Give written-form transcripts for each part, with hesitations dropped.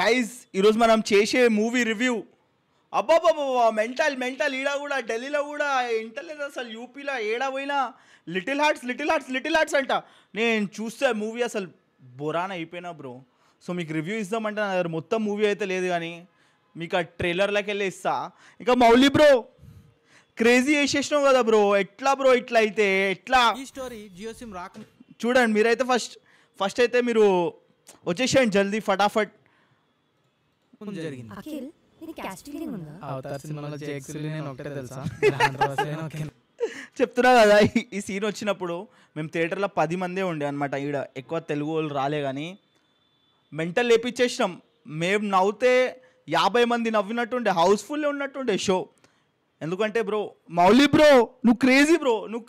Guys ఈరోజు మనం చేసే మూవీ రివ్యూ అబ్బాబాబా మెంటల్ ఈడ కూడా ఢిల్లీలో కూడా ఇంటర్లేదు అసలు యూపీలో ఏడా పోయినా లిటిల్ హార్ట్స్ అంట. నేను చూస్తే మూవీ అసలు బొరాన్ అయిపోయినా బ్రో. సో మీకు రివ్యూ ఇద్దామంటే నా దగ్గర మొత్తం మూవీ అయితే లేదు, కానీ మీకు ఆ ట్రైలర్లోకి వెళ్ళి ఇస్తా. ఇంకా మౌలి బ్రో క్రేజీ వేసేసినావు కదా బ్రో, ఎట్లా బ్రో ఇట్లా అయితే ఎట్లా? ఈ స్టోరీ జియో సిమ్ రాక చూడండి మీరైతే ఫస్ట్ అయితే మీరు వచ్చేసేయండి జల్దీ ఫటాఫట్. జరిగింది చెప్తున్నా కదా, ఈ సీన్ వచ్చినప్పుడు మేము థియేటర్లో 10 మందే ఉండే అనమాట. ఈడ ఎక్కువ తెలుగు వాళ్ళు రాలే, కానీ మెంటల్ లేపించేసినాం. మేము నవ్వుతే 50 మంది నవ్వినట్టుండే, హౌస్ఫుల్లే ఉన్నట్టుండే షో. ఎందుకంటే బ్రో మౌలి బ్రో నువ్వు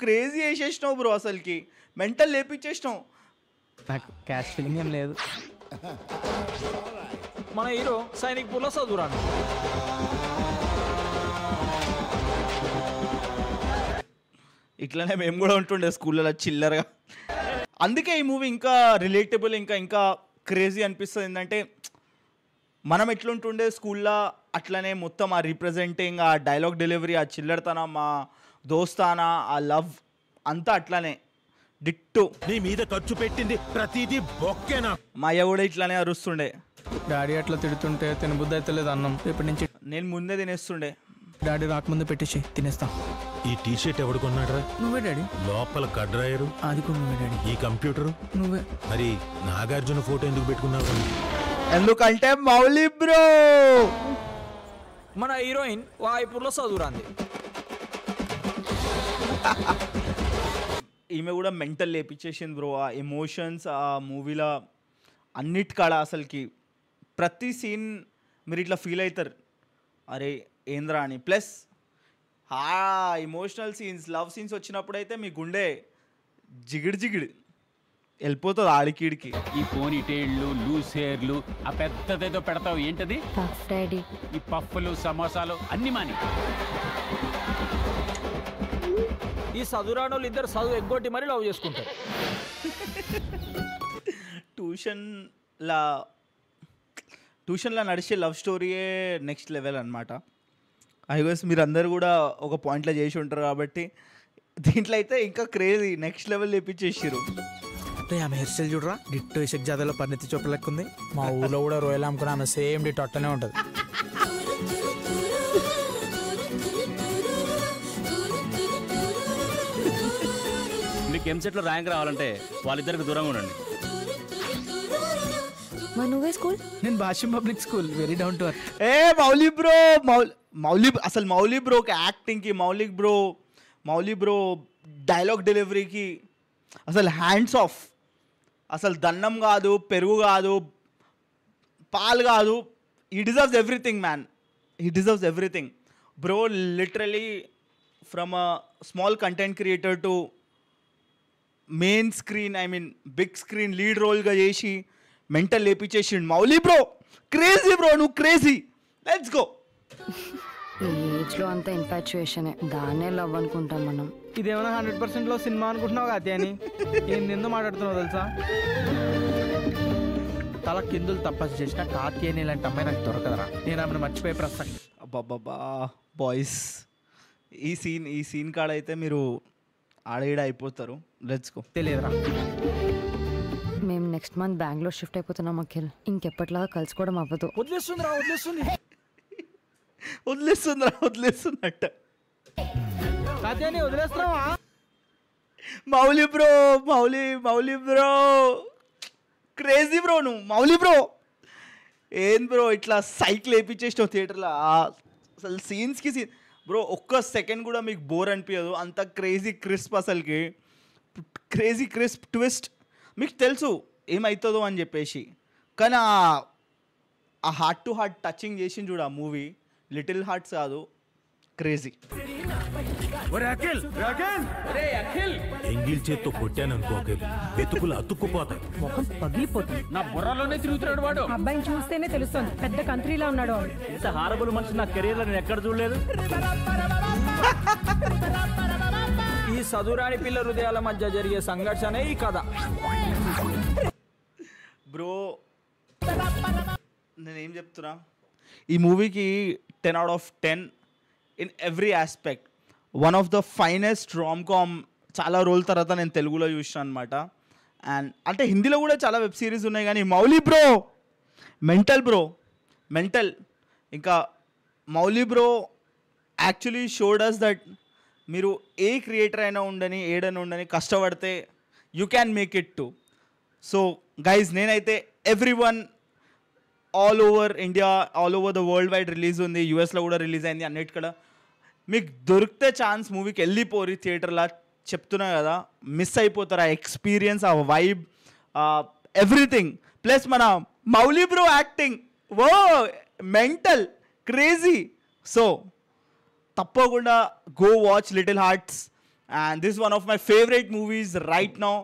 క్రేజీ వేసేసినావు బ్రో, అసలుకి మెంటల్ లేపించేసినావు. నాకు క్యాష్ ఫీలింగ్ ఏం లేదు. మన హీరో సైనిక్ పూర్లో చదువురాను. ఇట్లనే మేము కూడా ఉంటుండే స్కూళ్ళలో చిల్లరగా. అందుకే ఈ మూవీ ఇంకా రిలేటబుల్, ఇంకా క్రేజీ అనిపిస్తుంది. ఏంటంటే మనం ఎట్లుంటుండే స్కూల్లో అట్లనే మొత్తం ఆ రిప్రజెంటింగ్, ఆ డైలాగ్ డెలివరీ, ఆ చిల్లరతనం, ఆ దోస్తానా, ఆ లవ్ అంతా అట్లానే డిట్టు. నీ మీద ఖర్చు పెట్టింది ప్రతిదీ బొక్కేనా? మా అయ్య కూడా ఇట్లానే అరుస్తుండే. డాడీ అట్లా తిడుతుంటే తినబుద్ధి అయితే లేదు అన్నం. ఇప్పటి నుంచి నేను ముందే తినేస్తుండే. డాడీ రాకముందు పెట్టేసి తినేస్తా. ఈ టీషర్ట్ ఎవడు కొన్నాడ్రా? నువ్వే డాడీ. లోపల కడ్రాయరు అది కూడా నువ్వే డాడీ. ఈ కంప్యూటర్ నువ్వే. మరి నాగార్జున ఫోటో ఎందుకు పెట్టుకున్నావు? ఎందుకంటే మౌలి బ్రో మన హీరోయిన్ వాయిపూర్లో చదువురాంది. ఈమె కూడా మెంటల్ లేపించేసింది బ్రో. ఆ ఎమోషన్స్ ఆ మూవీలో అన్నిటికాడ అసలుకి ప్రతి సీన్ మీరు ఇట్లా ఫీల్ అవుతారు, అరే ఏంద్రా అని. ప్లస్ ఆ ఎమోషనల్ సీన్స్, లవ్ సీన్స్ వచ్చినప్పుడు అయితే మీ గుండె జిగిడి వెళ్ళిపోతుంది ఆడికిడికి. ఈ పోనీ టైళ్ళు, లూస్ హెయిర్లు, ఆ పెద్దదేదో పెడతావు ఏంటది? ఈ పఫ్ఫులు, సమోసాలు అన్ని మాని. ఈ చదువురానోళ్ళు ఇద్దరు చదువు ఎగ్గొట్టి మరీ లవ్ చేసుకుంటారు. ట్యూషన్లో నడిచే లవ్ స్టోరీయే నెక్స్ట్ లెవెల్ అనమాట. ఐ గెస్ మీరు అందరు కూడా ఒక పాయింట్లో చేసి ఉంటారు కాబట్టి దీంట్లో అయితే ఇంకా క్రేజీ నెక్స్ట్ లెవెల్ లేపించేసారు. ఆమె హెయిర్ స్టైల్ చూడరా, డిట్టో ఇషక్ జాదాలో పరిణితి చోప లెక్క ఉంది. మా ఊళ్ళో కూడా రోయల్ అమ్ముకుని ఆమె సేమ్ డిట్ అట్టనే ఉంటుంది. మీకు ఎంసెట్లో ర్యాంక్ రావాలంటే వాళ్ళిద్దరికి దూరంగా ఉండండి. నేను Bhashyam public school, very down to earth. ఏ మౌలి బ్రోకి యాక్టింగ్కి, మౌలి బ్రో డైలాగ్ డెలివరీకి అసలు హ్యాండ్స్ ఆఫ్. అసలు దన్నం కాదు, పెరుగు కాదు, పాలు కాదు. He deserves everything man, he deserves everything bro. Literally from a small content creator to main screen, I mean big screen lead రోల్గా చేసి మెంటల్ లేపించేసిండు మౌలి బ్రో. క్రేజీ బ్రో, నువ్వు క్రేజీ. Let's go. ఈ ఏజ్ లో అంత ఇన్ఫాచ్యుయేషన్, దాన్నే love అనుకుంటాం మనం. ఇదేమైనా 100% లో సినిమా అనుకుంటున్నావు కదా అని ఎందుకు మాట్లాడుతున్నావు తెలుసా? తల కిందులు తపస్సు చేసిన కాకి అని ఇలాంటి అమ్మాయి నాకు దొరకదరా. నేను ఆమెను మర్చిపోయే ప్రసక్తి. అబ్బాబ్బా బాయ్స్, ఈ సీన్ కాడ అయితే మీరు ఆడేడ అయిపోతారు. Let's go. తెలియదురా. మేము నెక్స్ట్ మంత్ బెంగళూరు షిఫ్ట్ అయిపోతున్నాం అఖిల్. ఇంకెప్పటిలాగా కలుసుకోవడం అవ్వదు. వదిలేస్తుందట వదిలేస్తున్నావా? Mouli bro crazy bro. నువ్వు మౌలి బ్రో ఏం బ్రో ఇట్లా సైకిల్ వేయించేసినావు థియేటర్లో. అసలు సీన్స్కి బ్రో ఒక్క సెకండ్ కూడా మీకు బోర్ అనిపించదు, అంత క్రేజీ క్రిస్ప్. అసలుకి క్రేజీ క్రిస్ప్ ట్విస్ట్. మీకు తెలుసు ఏమవుతుందో అని చెప్పేసి, కానీ ఆ హార్ట్ టు హార్ట్ టచింగ్ చేసింది చూడు ఆ మూవీ. లిటిల్ హార్ట్స్ కాదు, క్రేజీ. ఎంగిల్ చేత్తో కొట్టాననుకో వెతుకులు అతుక్కుపోతాయి, ముఖం పగిలిపోతుంది. నా బుర్రలోనే తిరుగుతున్నాడు వాడు. అబ్బాయిని చూస్తేనే తెలుస్తుంది పెద్ద కంట్రీలో ఉన్నాడు. ఇంత హారబుల్ మనిషి నా కెరీర్ లో నేను ఎక్కడ చూడలేదు. ఈ చదువురాని పిల్ల హృదయాల మధ్య జరిగే సంఘర్షణే ఈ కథ. బ్రో నేనేం చెప్తున్నా, ఈ మూవీకి 10/10 in every aspect. One of the finest rom-com. చాలా రోజుల తర్వాత నేను తెలుగులో చూసాను అనమాట. అండ్ అంటే హిందీలో కూడా చాలా వెబ్ సిరీస్ ఉన్నాయి, కానీ మౌలి బ్రో మెంటల్. ఇంకా Mouli bro actually showed us that మీరు ఏ క్రియేటర్ అయినా ఉండని, ఏడైనా ఉండని, కష్టపడితే you can make it too. So guys, నేనైతే everyone all over India, all over the world wide release ఉంది, యూఎస్లో కూడా రిలీజ్ అయింది, అన్నిటికడ మీకు దొరికితే ఛాన్స్ మూవీకి వెళ్ళిపోరి థియేటర్లో. చెప్తున్నా కదా, మిస్ అయిపోతారు ఆ ఎక్స్పీరియన్స్, ఆ వైబ్, ఎవ్రీథింగ్. ప్లస్ మన మౌలి బ్రో యాక్టింగ్ ఓ మెంటల్ క్రేజీ. సో తప్పకుండా go watch little hearts. And this one of my favourite movies right now.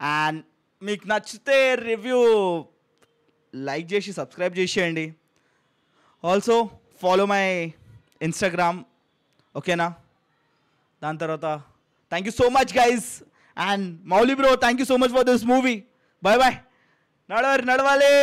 And మీకు నచ్చితే రివ్యూ లైక్ చేసి సబ్స్క్రైబ్ చేసేయండి. ఆల్సో ఫాలో మై ఇన్స్టాగ్రామ్, ఓకేనా? దాని తర్వాత thank you so much guys. And Mouli bro, thank you so much for this movie. Bye bye. నడవాలి.